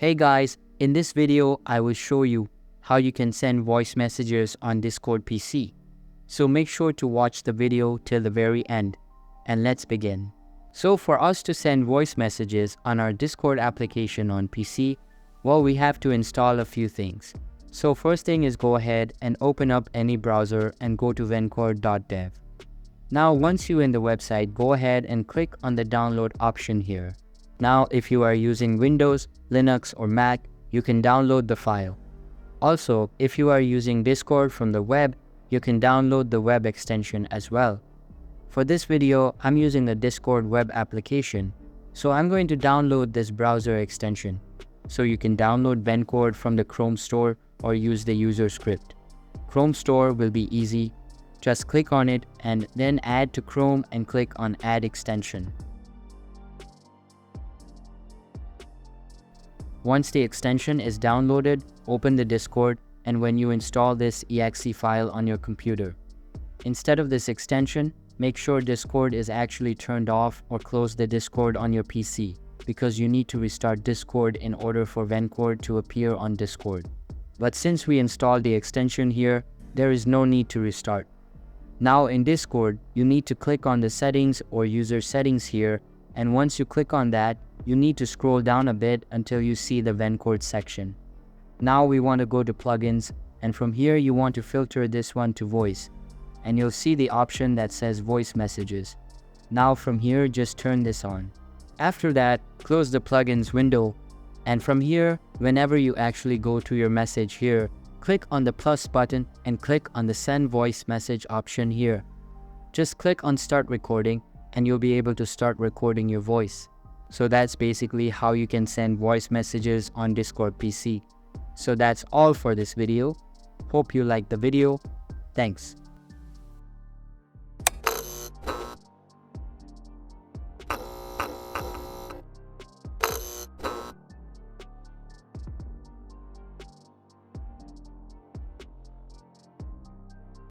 Hey guys, in this video, I will show you how you can send voice messages on Discord PC. So make sure to watch the video till the very end, and let's begin. So for us to send voice messages on our Discord application on PC, well, we have to install a few things. So first thing is go ahead and open up any browser and go to vencore.dev. Now once you're in the website, go ahead and click on the download option here. Now, if you are using Windows, Linux, or Mac, you can download the file. Also, if you are using Discord from the web, you can download the web extension as well. For this video, I'm using the Discord web application, so I'm going to download this browser extension. So you can download Vencore from the Chrome Store or use the user script. Chrome Store will be easy. Just click on it and then add to Chrome and click on Add Extension. Once the extension is downloaded, open the Discord, and when you install this exe file on your computer. Instead of this extension, make sure Discord is actually turned off or close the Discord on your PC, because you need to restart Discord in order for Vencore to appear on Discord. But since we installed the extension here, there is no need to restart. Now in Discord, you need to click on the settings or user settings here, and once you click on that, you need to scroll down a bit until you see the Vencore section. Now we want to go to plugins, and from here you want to filter this one to voice, and you'll see the option that says voice messages. Now from here, just turn this on. After that, close the plugins window, and from here, whenever you actually go to your message here, click on the plus button and click on the send voice message option here. Just click on start recording and you'll be able to start recording your voice. So that's basically how you can send voice messages on Discord PC. So that's all for this video. Hope you liked the video. Thanks.